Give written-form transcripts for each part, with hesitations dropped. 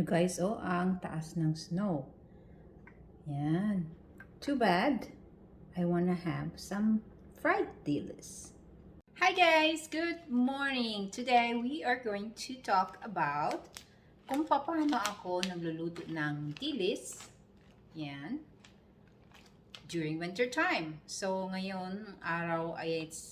nyo guys, oh, ang taas ng snow. Yan. Too bad. I wanna have some fried dilis. Hi guys! Good morning! Today we are going to talk about kung paano ako nagluluto ng dilis. Yan. During winter time. So ngayon, araw ay it's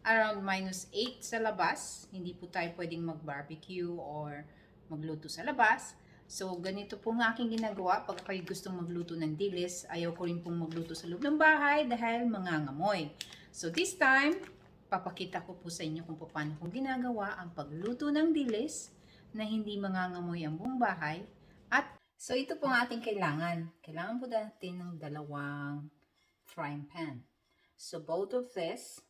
around -8 sa labas. Hindi po tayo pwedeng mag-barbecue or magluto sa labas. So, ganito po ang aking ginagawa pag kayo gustong magluto ng dilis. Ayaw ko rin pong magluto sa loob ng bahay dahil mangangamoy. So, this time, papakita ko po sa inyo kung paano ko ginagawa ang pagluto ng dilis na hindi mangangamoy ang buong bahay. At, so ito po ang ating kailangan. Kailangan po natin ng dalawang frying pan. So, both of this,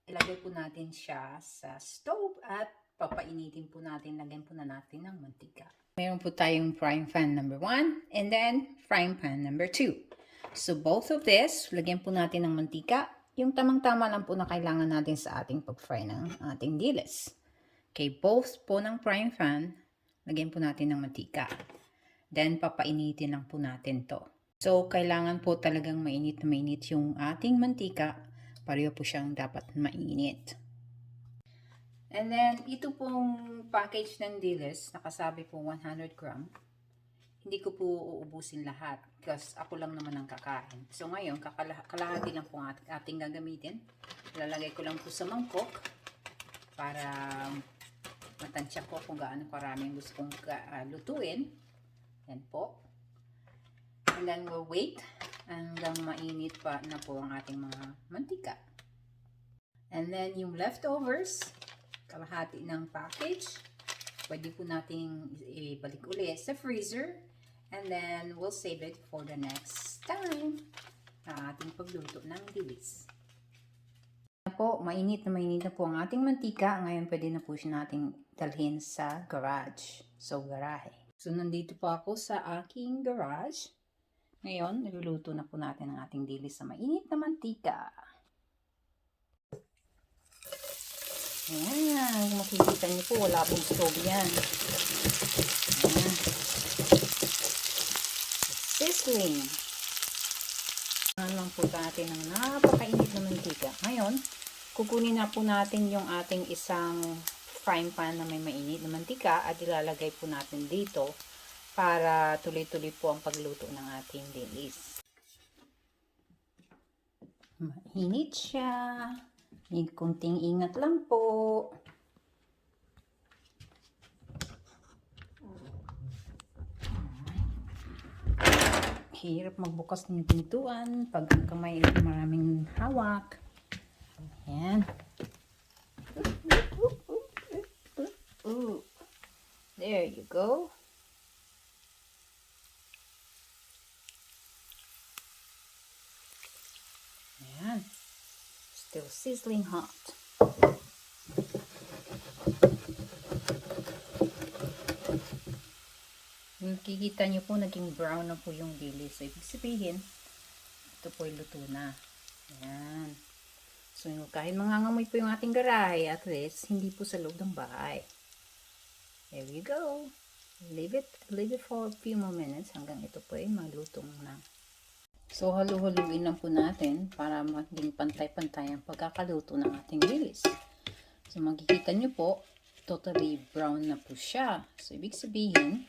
ilagay po natin siya sa stove at papainitin po natin, lagyan po na natin ng mantika. Meron po tayong frying pan number 1 and then frying pan number 2. So both of this, lagyan po natin ng mantika. Yung tamang-tama lang po na kailangan natin sa ating pag-fry ng ating dilis. Okay, both po ng frying pan, lagyan po natin ng mantika. Then papainitin lang po natin to. So kailangan po talagang mainit na mainit yung ating mantika. Pareho po siyang dapat mainit. And then, ito pong package ng dilis, nakasabi po 100 gram. Hindi ko po uubusin lahat because ako lang naman ang kakain. So ngayon, kalahati lang po ating gagamitin. Lalagay ko lang po sa mangkok para matansya ko kung gaano karaming gusto kong lutuin. Yan po. And then we'll wait hanggang mainit pa na po ang ating mga mantika. And then yung leftovers, kalahati ng package, pwede po nating ibalik ulit sa freezer. And then we'll save it for the next time na ating pagluto ng dilis. Po, mainit na po ang ating mantika. Ngayon pwede na po siya nating dalhin sa garage. So, garahe. So, nandito po ako sa aking garage. Ngayon, niluluto na po natin ang ating dilis sa mainit na mantika. Ayan, makikita niyo po, wala pong stove yan. Ayan. Sizzling. Ayan lang po natin ng napakainit na mantika. Ngayon, kukunin na po natin yung ating isang frying pan na may mainit na mantika at ilalagay po natin dito para tuloy-tuloy po ang pagluto ng ating dilis. Mainit siya. May kunting ingat lang po. Hirap magbukas ng pintuan pag ang kamay ay maraming hawak. Ayan. There you go. Ayan. Still sizzling hot. Nakikita nyo po, naging brown na po yung dilis. So, ibig sabihin, ito po yung luto na. Ayan. So, kahit mangangamoy po yung ating garahe, at least, hindi po sa loob ng bahay. There we go. Leave it for a few more minutes hanggang ito po ay malutong na. So, halu-haluin lang po natin para maging pantay-pantay ang pagkakaluto ng ating dilis. So, makikita nyo po, totally brown na po siya. So, ibig sabihin,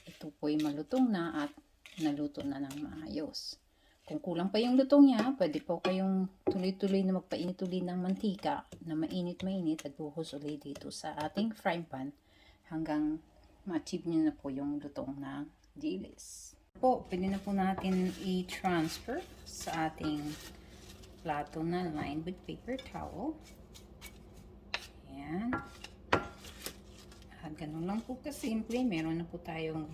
ito po ay malutong na at naluto na ng maayos. Kung kulang pa yung lutong niya, pwede po kayong tuloy-tuloy na magpainit ulit ng mantika na mainit-mainit at buhos ulit dito sa ating frying pan hanggang ma-achieve nyo na po yung lutong ng dilis. Po, pwede na po natin i-transfer sa ating plato na lined with paper towel. Ayan. At ganun lang po kasimple, meron na po tayong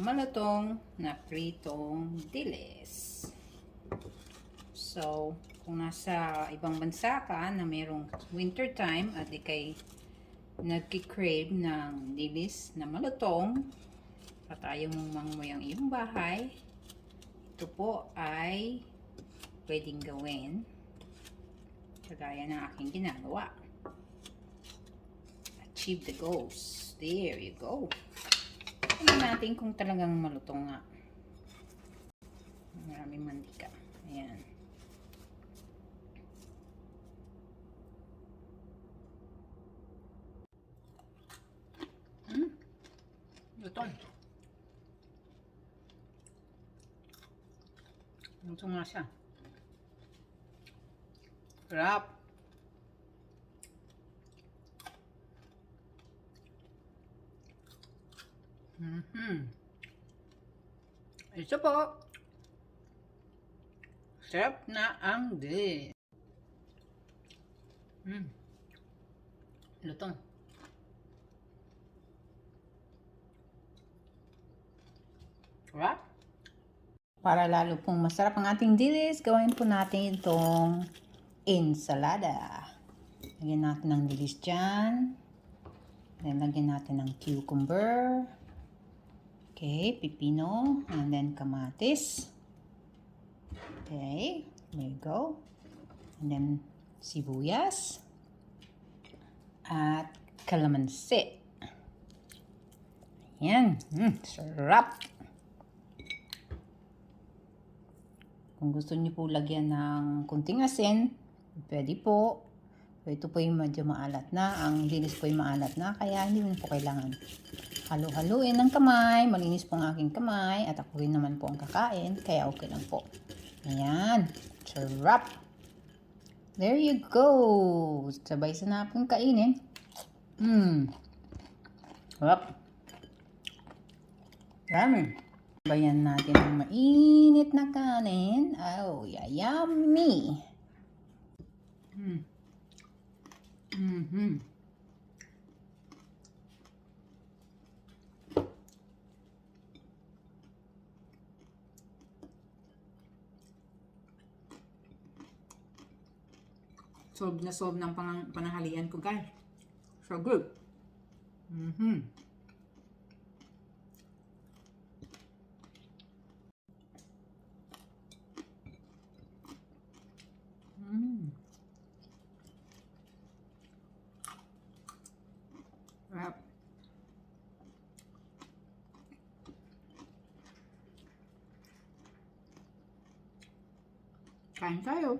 malutong na pritong dilis. So, kung nasa ibang bansa ka na merong winter time at ikay nagki-crave ng dilis na malutong, at ayaw mong mangamoy ang iyong bahay, ito po ay pwedeng gawin kagaya ng aking ginagawa. Achieve the goals. There you go. tingnan natin kung talagang malutong nga. Maraming mantika. Ayan. Lutong. Lutong nga siya. Sarap. Ito po. Sarap na ang dilis. Lutong. Sarap. Para lalo pong masarap ang ating dilis, gawin po natin itong ensalada. Lagyan natin ng dilis dyan. Then, lagyan natin ng cucumber. Okay, pipino. And then, kamatis. Okay, there you go. And then, sibuyas. At kalamansi. Ayan. Sarap. Kung gusto niyo po lagyan ng kunting asin, pwede po. Ito po yung medyo maalat na. Ang dilis po yung maalat na. Kaya hindi mo po kailangan halu-haluin ng kamay. Malinis po ang aking kamay. At ako rin naman po ang kakain. Kaya okay lang po. Ayan. Sarap. There you go. Sabay sa napong kainin. Sarap. Ramen. Bayan natin ang mainit na kanin. Oh, yeah, yummy. Solve na solve ng pananghalian ko, guys. So good. Sarap. Kain tayo.